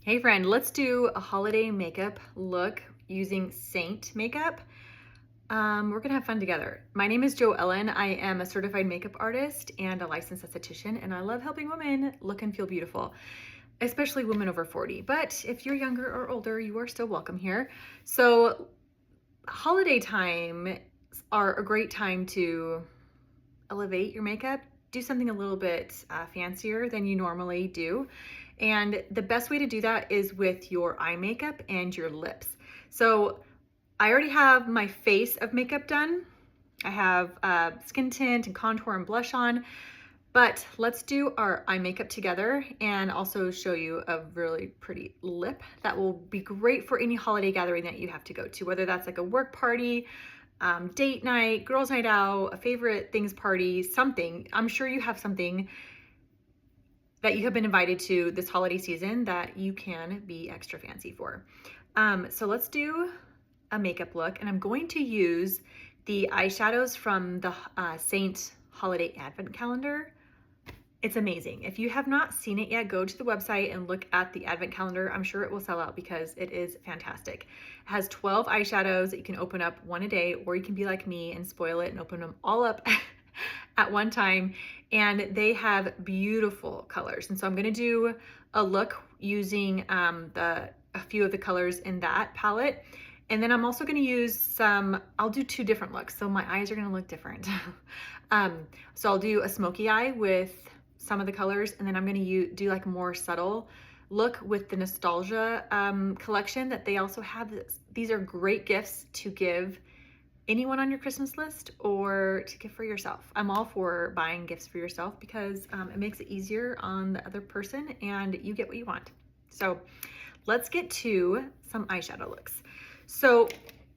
Hey friend, let's do a holiday makeup look using Seint makeup. We're gonna have fun together. My name is Jo Ellen. I am a certified makeup artist and a licensed esthetician, and I love helping women look and feel beautiful, especially women over 40. But if you're younger or older, you are still welcome here. So holiday time are a great time to elevate your makeup, do something a little bit fancier than you normally do. And the best way to do that is with your eye makeup and your lips. So I already have my face of makeup done. I have skin tint and contour and blush on, but let's do our eye makeup together and also show you a really pretty lip that will be great for any holiday gathering that you have to go to, whether that's like a work party, date night, girls' night out, a favorite things party, something. I'm sure you have something that you have been invited to this holiday season that you can be extra fancy for. So let's do a makeup look, and I'm going to use the eyeshadows from the Seint Holiday Advent Calendar. It's amazing. If you have not seen it yet, go to the website and look at the Advent Calendar. I'm sure it will sell out because it is fantastic. It has 12 eyeshadows that you can open up one a day, or you can be like me and spoil it and open them all up at one time. And they have beautiful colors. And so I'm gonna do a look using a few of the colors in that palette. And then I'm also gonna use I'll do two different looks. So my eyes are gonna look different. So I'll do a smoky eye with some of the colors, and then I'm gonna do like a more subtle look with the Nostalgia collection that they also have. These are great gifts to give anyone on your Christmas list or to gift for yourself. I'm all for buying gifts for yourself because it makes it easier on the other person and you get what you want. So let's get to some eyeshadow looks. So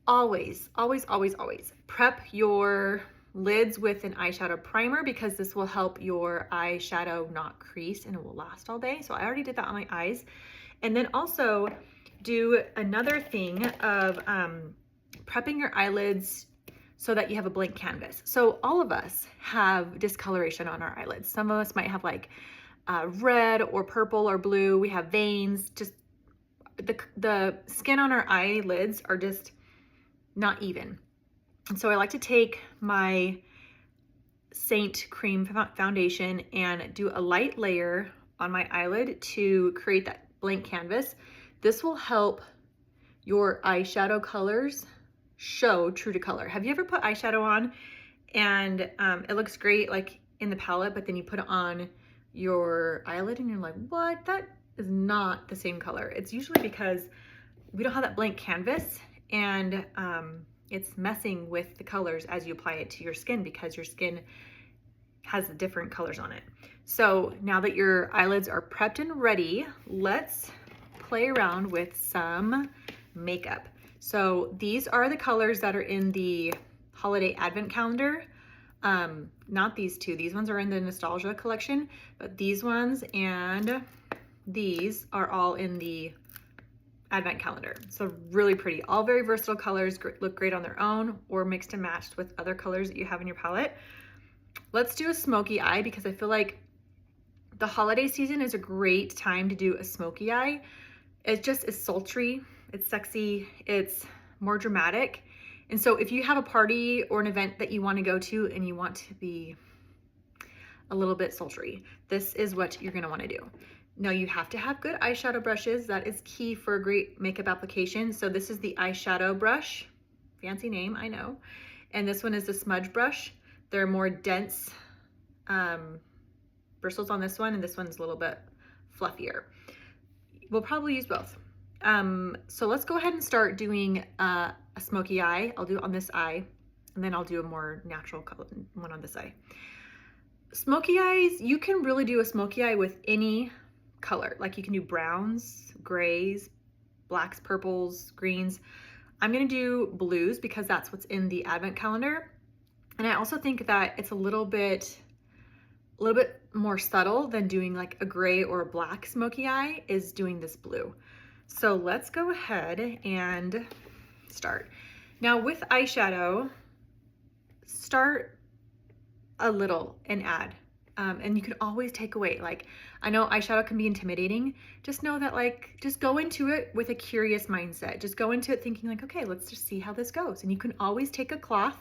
always prep your lids with an eyeshadow primer because this will help your eyeshadow not crease and it will last all day. So I already did that on my eyes. And then also do another thing of prepping your eyelids so that you have a blank canvas. So all of us have discoloration on our eyelids. Some of us might have like red or purple or blue. We have veins. Just the skin on our eyelids are just not even. And so I like to take my Seint Cream Foundation and do a light layer on my eyelid to create that blank canvas. This will help your eyeshadow colors show true to color. Have you ever put eyeshadow on and it looks great like in the palette, but then you put it on your eyelid and you're like, what? That is not the same color. It's usually because we don't have that blank canvas, and it's messing with the colors as you apply it to your skin because your skin has different colors on it. So now that your eyelids are prepped and ready, let's play around with some makeup. So these are the colors that are in the Holiday Advent Calendar. Not these two. These ones are in the Nostalgia collection, but these ones and these are all in the Advent Calendar. So really pretty, all very versatile colors, look great on their own or mixed and matched with other colors that you have in your palette. Let's do a smoky eye because I feel like the holiday season is a great time to do a smoky eye. It just is sultry, it's sexy, it's more dramatic. And so if you have a party or an event that you want to go to and you want to be a little bit sultry, this is what you're gonna want to do. Now you have to have good eyeshadow brushes. That is key for a great makeup application. So this is the eyeshadow brush, fancy name, I know. And this one is the smudge brush. They're more dense bristles on this one, and this one's a little bit fluffier. We'll probably use both. So let's go ahead and start doing a smoky eye. I'll do it on this eye, and then I'll do a more natural color one on this eye. Smoky eyes, you can really do a smoky eye with any color. Like you can do browns, grays, blacks, purples, greens. I'm gonna do blues because that's what's in the Advent Calendar. And I also think that it's a little bit more subtle than doing like a gray or a black smoky eye is doing this blue. So let's go ahead and start. Now with eyeshadow, start a little and add. And you can always take away, like, I know eyeshadow can be intimidating. Just know that, like, just go into it with a curious mindset. Just go into it thinking like, okay, let's just see how this goes. And you can always take a cloth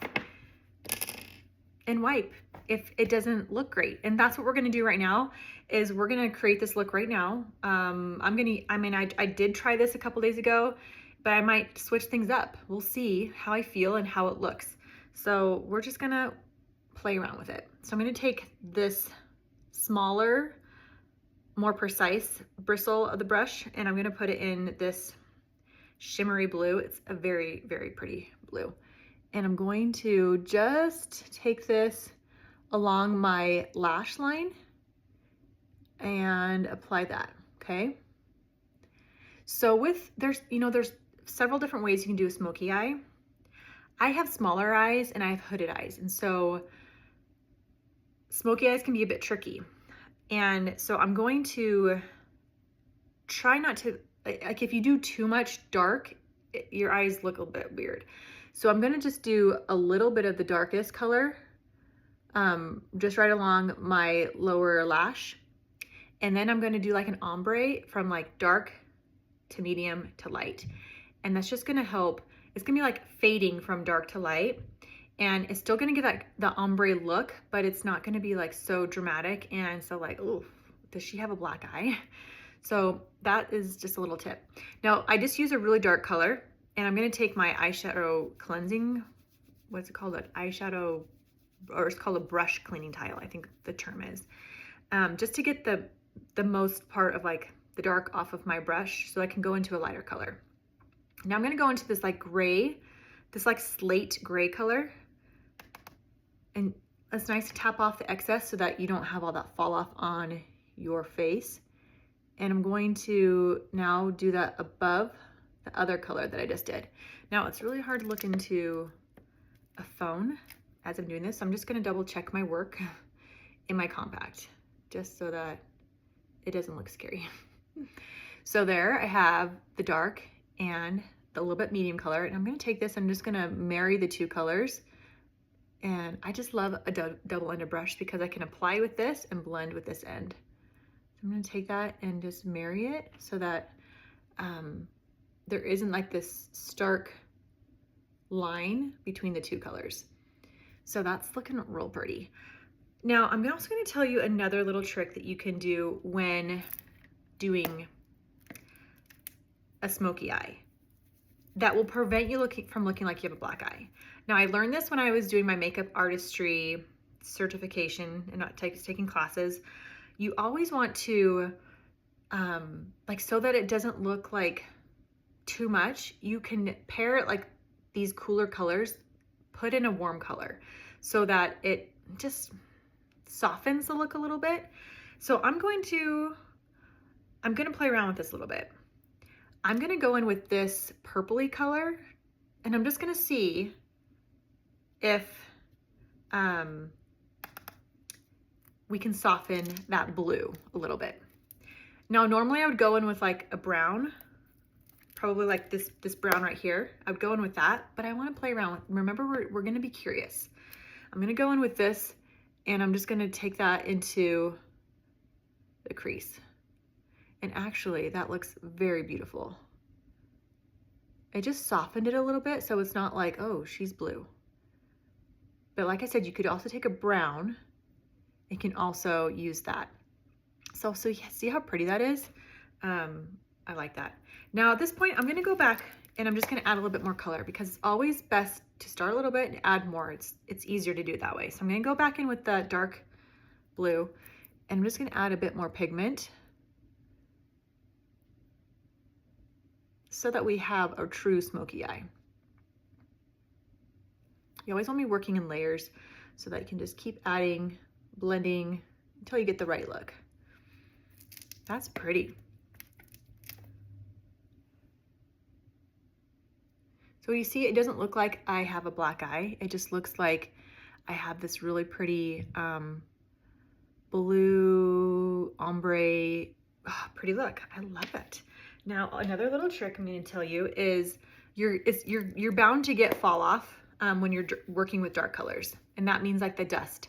and wipe if it doesn't look great. And that's what we're gonna do right now, is we're gonna create this look right now. I did try this a couple days ago, but I might switch things up. We'll see how I feel and how it looks. So we're just gonna play around with it. So I'm gonna take this smaller, more precise bristle of the brush, and I'm gonna put it in this shimmery blue. It's a very, very pretty blue. And I'm going to just take this along my lash line and apply that, okay? So there's several different ways you can do a smoky eye. I have smaller eyes and I have hooded eyes, and so smoky eyes can be a bit tricky. And so I'm going to try not to, like, if you do too much dark, your eyes look a bit weird. So I'm gonna just do a little bit of the darkest color, just right along my lower lash. And then I'm gonna do like an ombre from like dark to medium to light. And that's just gonna help. It's gonna be like fading from dark to light. And it's still gonna give that the ombre look, but it's not gonna be like so dramatic and so like, oh, does she have a black eye? So that is just a little tip. Now I just use a really dark color, and I'm gonna take my eyeshadow cleansing, what's it called? An eyeshadow, or it's called a brush cleaning tile, I think the term is. Just to get the most part of like the dark off of my brush so I can go into a lighter color. Now I'm gonna go into this like gray, this like slate gray color. And it's nice to tap off the excess so that you don't have all that fall off on your face. And I'm going to now do that above the other color that I just did. Now it's really hard to look into a phone as I'm doing this, so I'm just gonna double check my work in my compact, just so that it doesn't look scary. So there I have the dark and the little bit medium color, and I'm gonna take this, I'm just gonna marry the two colors. And I just love a double-ended brush because I can apply with this and blend with this end. So I'm gonna take that and just marry it so that there isn't like this stark line between the two colors. So that's looking real pretty. Now I'm also gonna tell you another little trick that you can do when doing a smoky eye that will prevent you from looking like you have a black eye. Now I learned this when I was doing my makeup artistry certification and not taking classes. You always want to, like, so that it doesn't look like too much, you can pair it like these cooler colors, put in a warm color so that it just softens the look a little bit. So I'm gonna play around with this a little bit. I'm gonna go in with this purpley color, and I'm just gonna see if we can soften that blue a little bit. Now, normally I would go in with like a brown, probably like this brown right here. I would go in with that, but I wanna play around with, remember, we're gonna be curious. I'm gonna go in with this, and I'm just gonna take that into the crease. And actually, that looks very beautiful. I just softened it a little bit, so it's not like, oh, she's blue. But like I said, you could also take a brown. You can also use that. So yeah, see how pretty that is? I like that. Now at this point, I'm gonna go back and I'm just gonna add a little bit more color, because it's always best to start a little bit and add more. It's easier to do it that way. So I'm gonna go back in with the dark blue, and I'm just gonna add a bit more pigment so that we have a true smoky eye. You always want me working in layers so that you can just keep adding, blending until you get the right look. That's pretty. So you see, it doesn't look like I have a black eye. It just looks like I have this really pretty blue ombre, pretty look. I love it. Now, another little trick I'm going to tell you is you're bound to get fall off when you're working with dark colors, and that means like the dust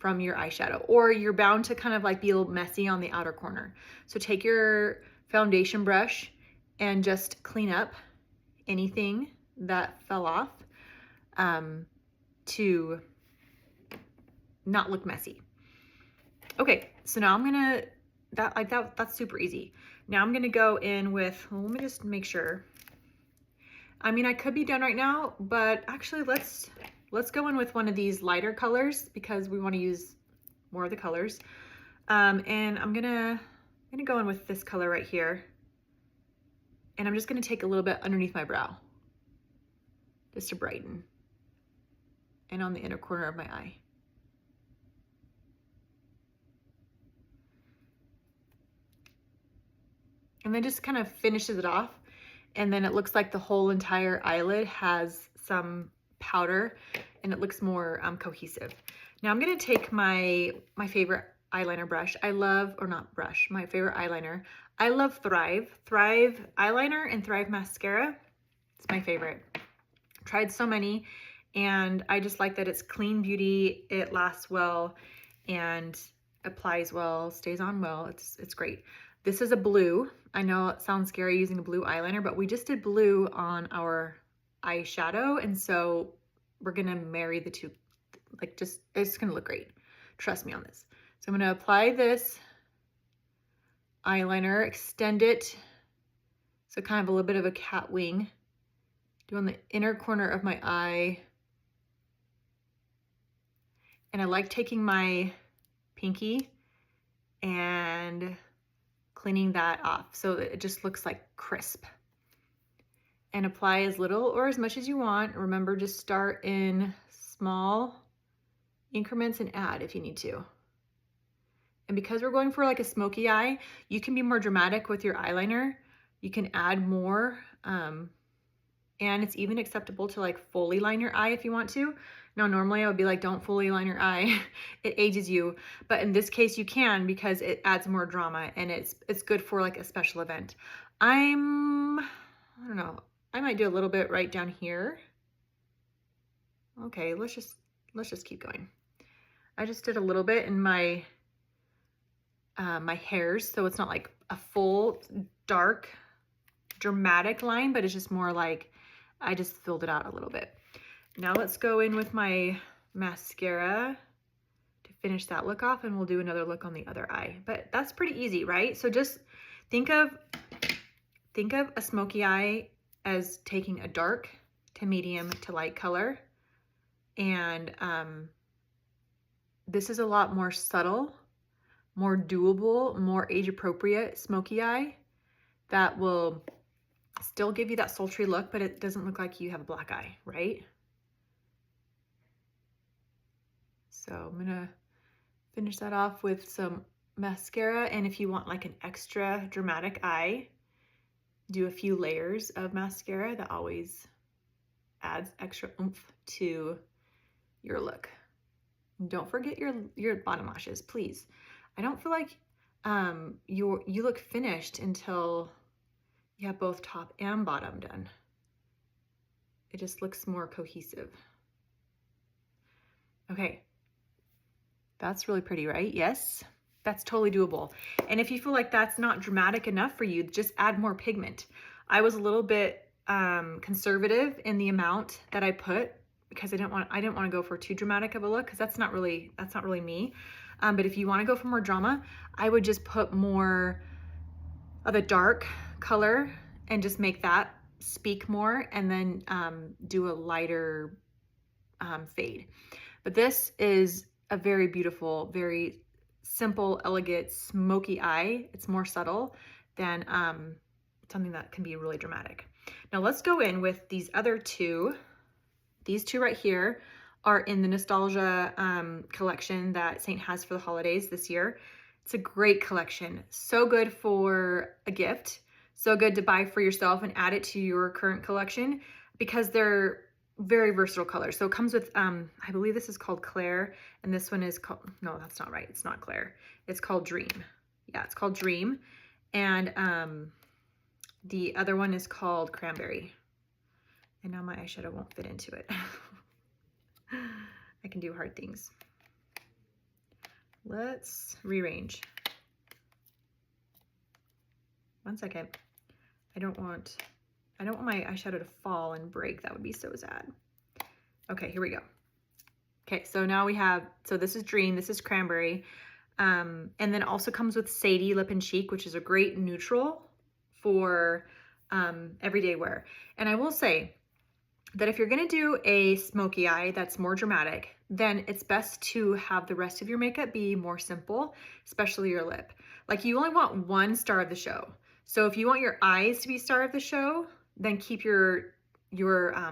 from your eyeshadow, or you're bound to kind of like be a little messy on the outer corner. So take your foundation brush and just clean up anything that fell off to not look messy. Okay, so now I'm gonna, that's super easy. Now I'm gonna go in with, well, let me just make sure. I mean, I could be done right now, but actually let's go in with one of these lighter colors because we want to use more of the colors. And I'm gonna go in with this color right here. And I'm just gonna take a little bit underneath my brow just to brighten, and on the inner corner of my eye. And then just kind of finishes it off. And then it looks like the whole entire eyelid has some powder and it looks more cohesive. Now I'm gonna take my favorite eyeliner brush. I love, or not brush, my favorite eyeliner. I love Thrive eyeliner and Thrive mascara. It's my favorite. Tried so many, and I just like that it's clean beauty, it lasts well, and applies well, stays on well. It's great. This is a blue. I know it sounds scary using a blue eyeliner, but we just did blue on our eyeshadow, and so we're gonna marry the two. Like, just, it's gonna look great. Trust me on this. So I'm gonna apply this eyeliner, extend it, so kind of a little bit of a cat wing. Do on the inner corner of my eye. And I like taking my pinky and cleaning that off so that it just looks like crisp. And apply as little or as much as you want. Remember, just start in small increments and add if you need to. And because we're going for like a smoky eye, you can be more dramatic with your eyeliner. You can add more, and it's even acceptable to like fully line your eye if you want to. Now, normally I would be like, don't fully line your eye. It ages you. But in this case, you can, because it adds more drama, and it's good for like a special event. I don't know. I might do a little bit right down here. Okay, let's just keep going. I just did a little bit in my my hairs, so it's not like a full dark dramatic line, but it's just more like I just filled it out a little bit. Now let's go in with my mascara to finish that look off, and we'll do another look on the other eye. But that's pretty easy, right? So just think of a smoky eye as taking a dark to medium to light color, and this is a lot more subtle, more doable, more age appropriate smoky eye that will still give you that sultry look, but it doesn't look like you have a black eye, right? So I'm gonna finish that off with some mascara, and if you want like an extra dramatic eye, do a few layers of mascara. That always adds extra oomph to your look. Don't forget your bottom lashes, please. I don't feel like you look finished until you have both top and bottom done. It just looks more cohesive. Okay, that's really pretty, right? Yes, that's totally doable. And if you feel like that's not dramatic enough for you, just add more pigment. I was a little bit conservative in the amount that I put, because I didn't want to go for too dramatic of a look, because that's not really me. But if you want to go for more drama, I would just put more of a dark color and just make that speak more, and then do a lighter fade. But this is a very beautiful, very simple, elegant, smoky eye. It's more subtle than something that can be really dramatic. Now let's go in with these other two. These two right here are in the Nostalgia collection that Seint has for the holidays this year. It's a great collection. So good for a gift. So good to buy for yourself and add it to your current collection, because they're very versatile colors. So it comes with, I believe this is called Claire, and this one is called, no, that's not right. It's not Claire. It's called Dream. Yeah, it's called Dream. And the other one is called Cranberry. And now my eyeshadow won't fit into it. I can do hard things. let's rearrange. One second. I don't want my eyeshadow to fall and break. That would be so sad. Okay, here we go. Okay, so now we have, so this is Dream, this is Cranberry. And then it also comes with Sadie Lip and Cheek, which is a great neutral for everyday wear. And I will say that if you're gonna do a smoky eye that's more dramatic, then it's best to have the rest of your makeup be more simple, especially your lip. Like you only want one star of the show. So if you want your eyes to be star of the show, then keep your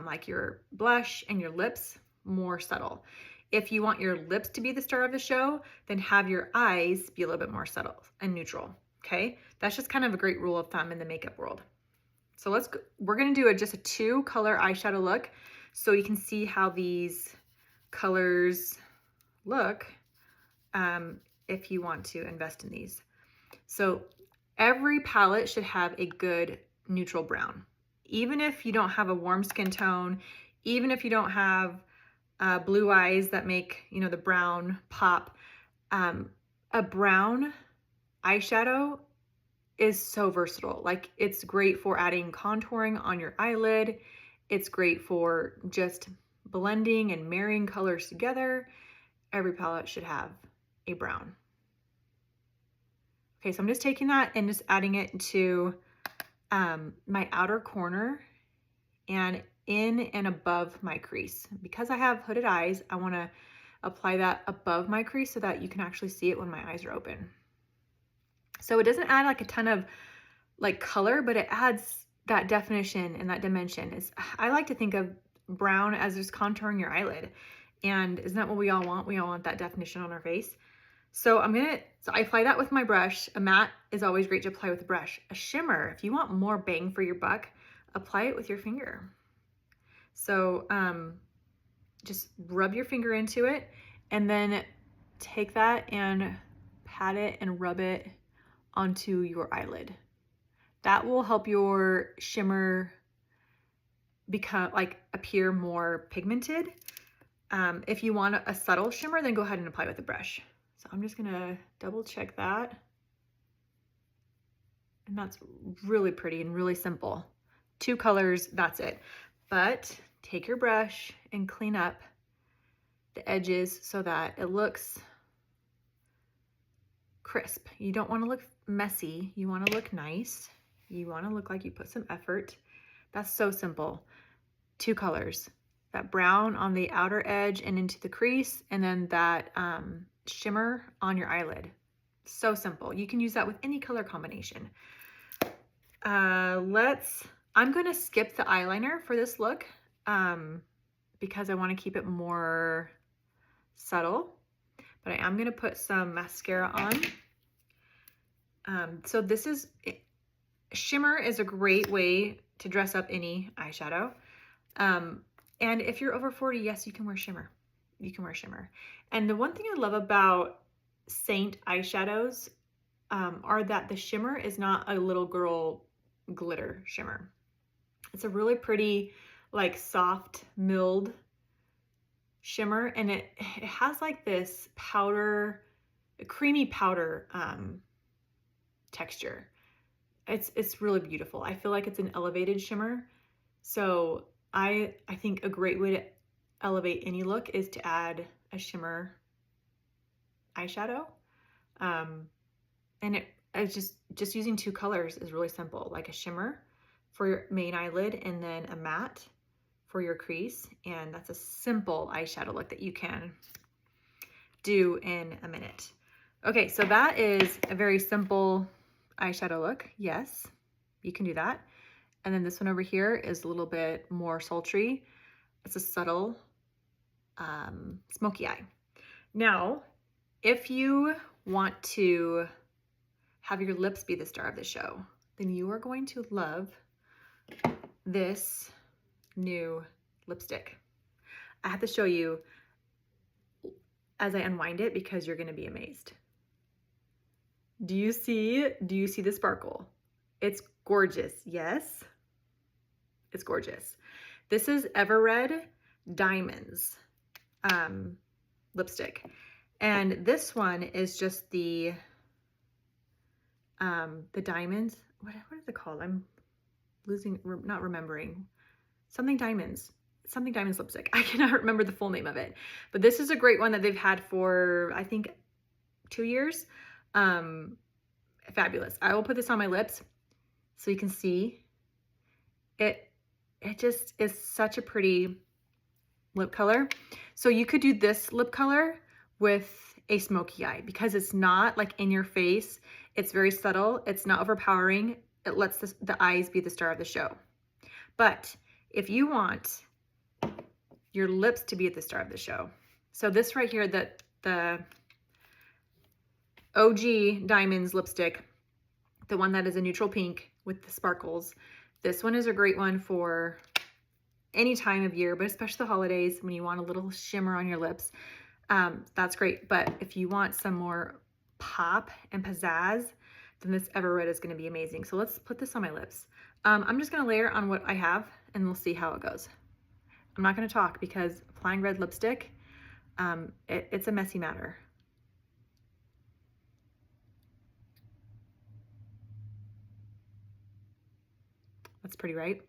like your blush and your lips more subtle. If you want your lips to be the star of the show, then have your eyes be a little bit more subtle and neutral, okay? That's just kind of a great rule of thumb in the makeup world. So we're gonna do just a 2-color eyeshadow look so you can see how these colors look if you want to invest in these. So every palette should have a good neutral brown. Even if you don't have a warm skin tone, even if you don't have blue eyes that make, you know, the brown pop, a brown eyeshadow is so versatile. Like it's great for adding contouring on your eyelid. It's great for just blending and marrying colors together. Every palette should have a brown. Okay, so I'm just taking that and just adding it to my outer corner and in and above my crease. Because I have hooded eyes, I want to apply that above my crease so that you can actually see it when my eyes are open. So it doesn't add like a ton of like color, but it adds that definition and that dimension. I like to think of brown as just contouring your eyelid. And isn't that what we all want? We all want that definition on our face. So I apply that with my brush. A matte is always great to apply with a brush. A shimmer, if you want more bang for your buck, apply it with your finger. So just rub your finger into it and then take that and pat it and rub it onto your eyelid. That will help your shimmer appear more pigmented. If you want a subtle shimmer, then go ahead and apply with a brush. So I'm just gonna double check that. And that's really pretty and really simple. 2 colors, that's it. But take your brush and clean up the edges so that it looks crisp. You don't want to look messy. You want to look nice. You want to look like you put some effort. That's so simple. 2 colors. That brown on the outer edge and into the crease, and then that shimmer on your eyelid. So simple. You can use that with any color combination. I'm going to skip the eyeliner for this look because I want to keep it more subtle, but I am going to put some mascara on. So shimmer is a great way to dress up any eyeshadow. And if you're over 40, yes, you can wear shimmer. You can wear shimmer. And the one thing I love about Seint eyeshadows are that the shimmer is not a little girl glitter shimmer. It's a really pretty, like soft, milled shimmer, and it has like this powder, creamy powder texture. It's really beautiful. I feel like it's an elevated shimmer. So I think a great way to elevate any look is to add a shimmer eyeshadow. And it's just using 2 colors is really simple, like a shimmer for your main eyelid and then a matte for your crease. And that's a simple eyeshadow look that you can do in a minute. Okay, so that is a very simple eyeshadow look. Yes, you can do that. And then this one over here is a little bit more sultry. It's a subtle smoky eye. Now, if you want to have your lips be the star of the show, then you are going to love this new lipstick. I have to show you as I unwind it because you're going to be amazed. Do you see the sparkle? It's gorgeous. Yes, it's gorgeous. This is Ever Red Diamonds lipstick. And this one is just the diamonds. What is it called? I'm not remembering. Something diamonds lipstick. I cannot remember the full name of it, but this is a great one that they've had for, I think, 2 years. Fabulous. I will put this on my lips so you can see it. It just is such a pretty lip color. So you could do this lip color with a smoky eye because it's not like in your face. It's very subtle. It's not overpowering. It lets the eyes be the star of the show. But if you want your lips to be at the star of the show, so this right here, the OG Diamonds lipstick, the one that is a neutral pink with the sparkles, this one is a great one for any time of year, but especially the holidays when you want a little shimmer on your lips. That's great. But if you want some more pop and pizzazz, then this Ever Red is going to be amazing. So let's put this on my lips. I'm just going to layer on what I have and we'll see how it goes. I'm not going to talk because applying red lipstick, it's a messy matter. That's pretty, right?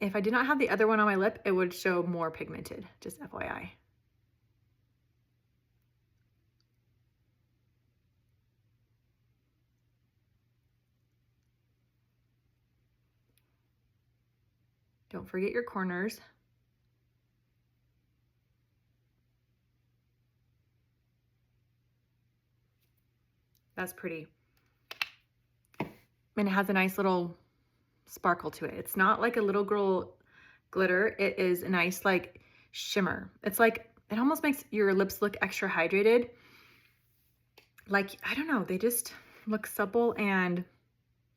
If I did not have the other one on my lip, it would show more pigmented, just FYI. Don't forget your corners. That's pretty. And it has a nice little sparkle to it. It's not like a little girl glitter. It is a nice like shimmer. It's like, it almost makes your lips look extra hydrated. Like, I don't know, they just look supple and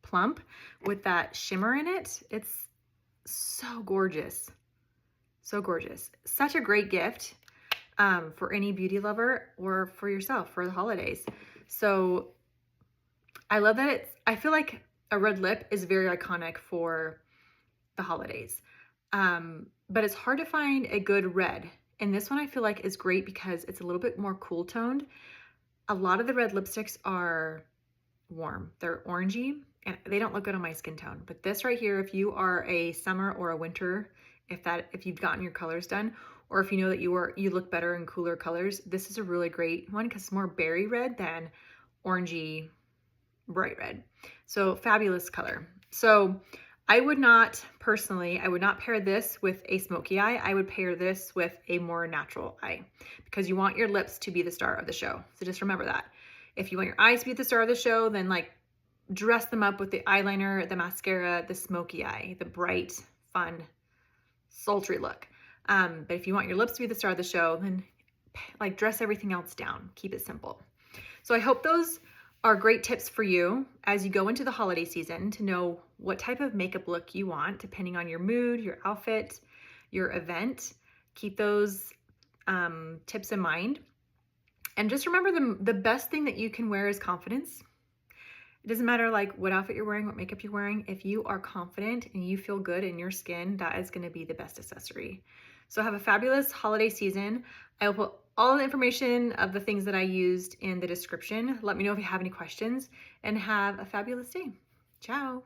plump with that shimmer in it. It's so gorgeous. So gorgeous. Such a great gift for any beauty lover or for yourself for the holidays. So I love that I feel like a red lip is very iconic for the holidays. But it's hard to find a good red. And this one I feel like is great because it's a little bit more cool toned. A lot of the red lipsticks are warm. They're orangey and they don't look good on my skin tone. But this right here, if you are a summer or a winter, if you've gotten your colors done, or if you know that you look better in cooler colors, this is a really great one because it's more berry red than orangey bright red. So fabulous color. So I would not pair this with a smoky eye. I would pair this with a more natural eye because you want your lips to be the star of the show. So just remember that. If you want your eyes to be the star of the show, then like dress them up with the eyeliner, the mascara, the smoky eye, the bright, fun, sultry look. But if you want your lips to be the star of the show, then like dress everything else down. Keep it simple. So I hope those are great tips for you as you go into the holiday season to know what type of makeup look you want depending on your mood, your outfit, your event. Keep those tips in mind. And just remember the best thing that you can wear is confidence. It doesn't matter like what outfit you're wearing, what makeup you're wearing. If you are confident and you feel good in your skin, that is going to be the best accessory. So have a fabulous holiday season. I will put all the information of the things that I used in the description. Let me know if you have any questions and have a fabulous day. Ciao.